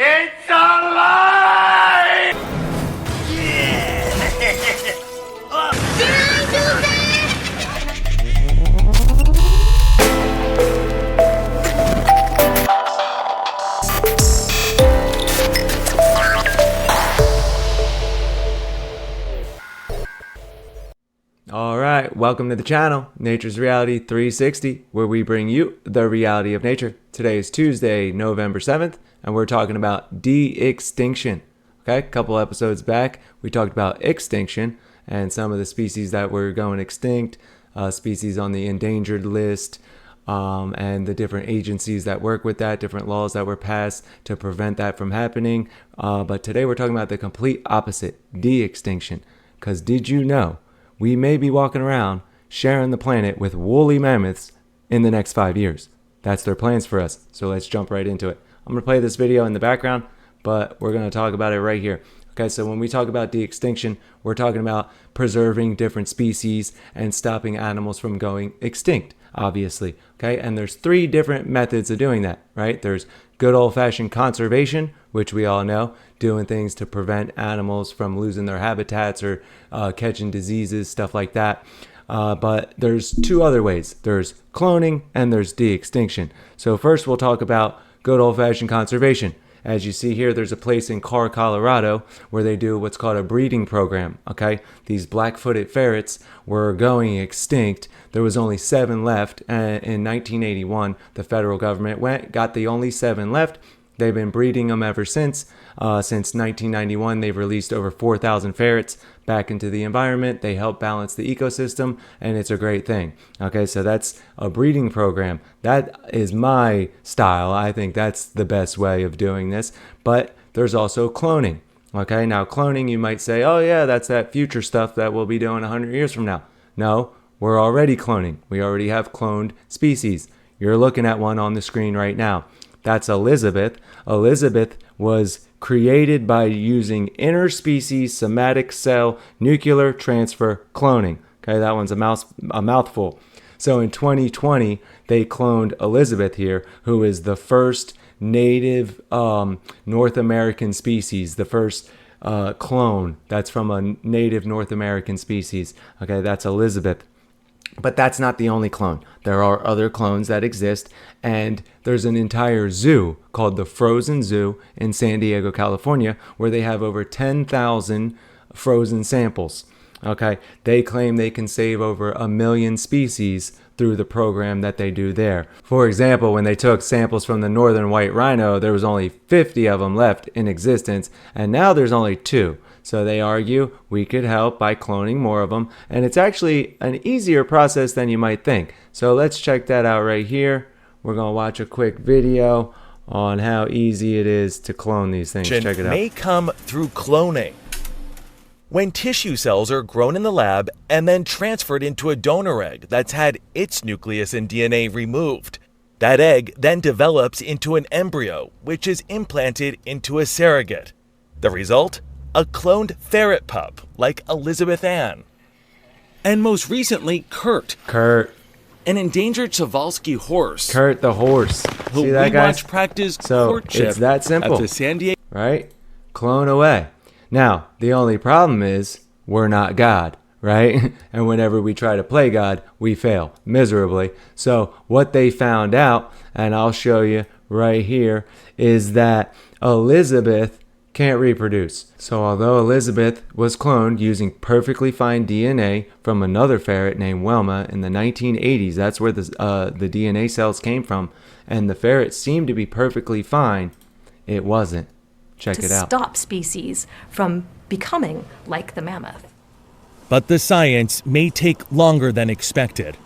It's alive! All right, welcome to the channel, Nature's Reality 360, where we bring you the reality of nature. Today is Tuesday, November 7th, and we're talking about de-extinction. Okay, a couple episodes back, we talked about extinction and some of the species that were going extinct, species on the endangered list, and the different agencies that work with that, different laws that were passed to prevent that from happening. But today we're talking about the complete opposite, de-extinction. Because did you know we may be walking around sharing the planet with woolly mammoths in the next 5 years? That's their plans for us. So let's jump right into it. I'm going to play this video in the background, but we're going to talk about it right here. Okay, so when we talk about de-extinction, we're talking about preserving different species and stopping animals from going extinct, obviously. Okay, and there's three different methods of doing that, right? There's good old-fashioned conservation, which we all know, doing things to prevent animals from losing their habitats or catching diseases, stuff like that. But there's two other ways. There's cloning and there's de-extinction. So first we'll talk about good old-fashioned conservation. As you see here, there's a place in Carr, Colorado, where they do what's called a breeding program, okay? These black-footed ferrets were going extinct. There was only 7 left. In 1981, the federal government got the only 7 left. They've been breeding them ever since. Since 1991, they've released over 4,000 ferrets back into the environment. They help balance the ecosystem, and it's a great thing. Okay, so that's a breeding program. That is my style. I think that's the best way of doing this. But there's also cloning. Okay, now cloning, you might say, oh yeah, that's that future stuff that we'll be doing 100 years from now. No, we're already cloning. We already have cloned species. You're looking at one on the screen right now. That's Elizabeth. Elizabeth was created by using interspecies somatic cell nuclear transfer cloning. Okay, that one's a mouthful. So in 2020, they cloned Elizabeth here, who is the first native North American species, the first clone that's from a native North American species. Okay, that's Elizabeth. But that's not the only clone. There are other clones that exist, and there's an entire zoo called the Frozen Zoo in San Diego, California, where they have over 10,000 frozen samples. Okay, they claim they can save over 1 million species through the program that they do there. For example, when they took samples from the northern white rhino, there was only 50 of them left in existence, and now there's only 2. So they argue we could help by cloning more of them, and it's actually an easier process than you might think. So let's check that out right here. We're going to watch a quick video on how easy it is to clone these things. Check it out. May come through cloning. When tissue cells are grown in the lab and then transferred into a donor egg that's had its nucleus and DNA removed. That egg then develops into an embryo, which is implanted into a surrogate. The result? A cloned ferret pup like Elizabeth Ann. And most recently, Kurt, an endangered Savalsky horse. Kurt the horse. Who See that, we guys? watched practice So courtship it's that simple, at the San Diego. right? Clone away. Now, the only problem is we're not God, right? And whenever we try to play God, we fail miserably. So what they found out, and I'll show you right here, is that Elizabeth can't reproduce. So although Elizabeth was cloned using perfectly fine DNA from another ferret named Wilma in the 1980s, that's where the DNA cells came from, and the ferret seemed to be perfectly fine, it wasn't. Check it out. To stop species from becoming like the mammoth. But the science may take longer than expected.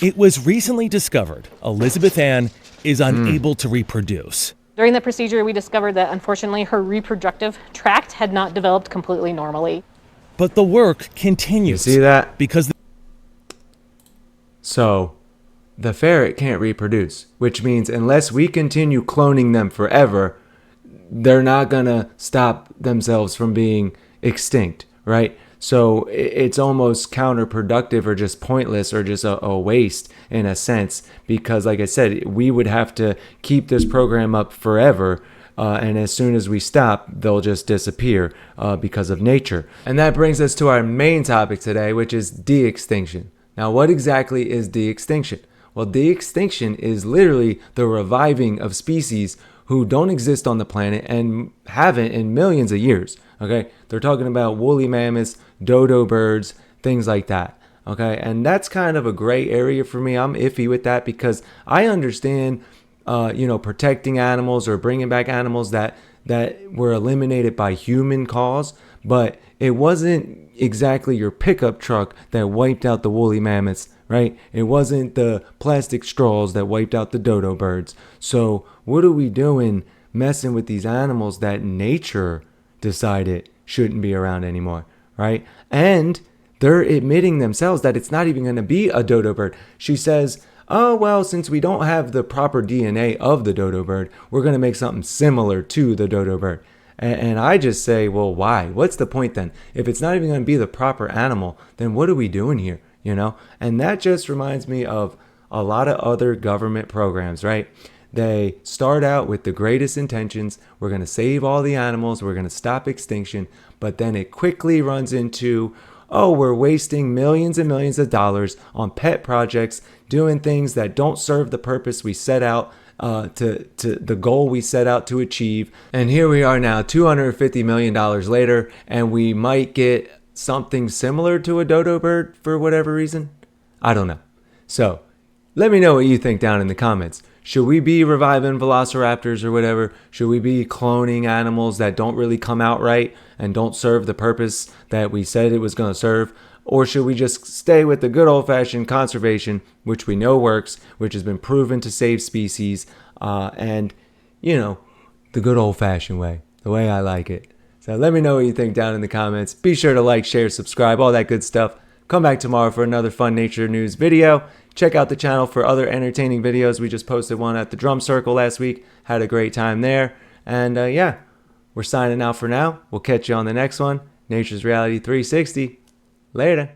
It was recently discovered Elizabeth Ann is unable to reproduce. During the procedure, we discovered that unfortunately her reproductive tract had not developed completely normally. But the work continues. You see that? Because So the ferret can't reproduce, which means unless we continue cloning them forever, they're not going to stop themselves from being extinct, right? So it's almost counterproductive or just pointless or just a waste in a sense, because like I said, we would have to keep this program up forever and as soon as we stop, they'll just disappear because of nature. And that brings us to our main topic today, which is de-extinction. Now, what exactly is de-extinction? Well, de-extinction is literally the reviving of species who don't exist on the planet and haven't in millions of years. Okay, they're talking about woolly mammoths, dodo birds, things like that. Okay, and that's kind of a gray area for me. I'm iffy with that because I understand, protecting animals or bringing back animals that were eliminated by human cause, but it wasn't exactly your pickup truck that wiped out the woolly mammoths, right? It wasn't the plastic straws that wiped out the dodo birds. So what are we doing messing with these animals that nature decided shouldn't be around anymore, right? And they're admitting themselves that it's not even going to be a dodo bird. She says, oh, well, since we don't have the proper DNA of the dodo bird, we're going to make something similar to the dodo bird. And I just say, well, why? What's the point then? If it's not even going to be the proper animal, then what are we doing here? And that just reminds me of a lot of other government programs, right? They start out with the greatest intentions. We're going to save all the animals. We're going to stop extinction. But then it quickly runs into, oh, we're wasting millions and millions of dollars on pet projects, doing things that don't serve the purpose we set out to the goal we set out to achieve. And here we are now, $250 million later, and we might get something similar to a dodo bird for whatever reason. I don't know. So let me know what you think down in the comments. Should we be reviving velociraptors or whatever? Should we be cloning animals that don't really come out right and don't serve the purpose that we said it was going to serve? Or should we just stay with the good old-fashioned conservation, which we know works, which has been proven to save species, and, the good old-fashioned way, the way I like it. So let me know what you think down in the comments. Be sure to like, share, subscribe, all that good stuff. Come back tomorrow for another fun nature news video. Check out the channel for other entertaining videos. We just posted one at the drum circle last week. Had a great time there. And we're signing out for now. We'll catch you on the next one. Nature's Reality 360. Later.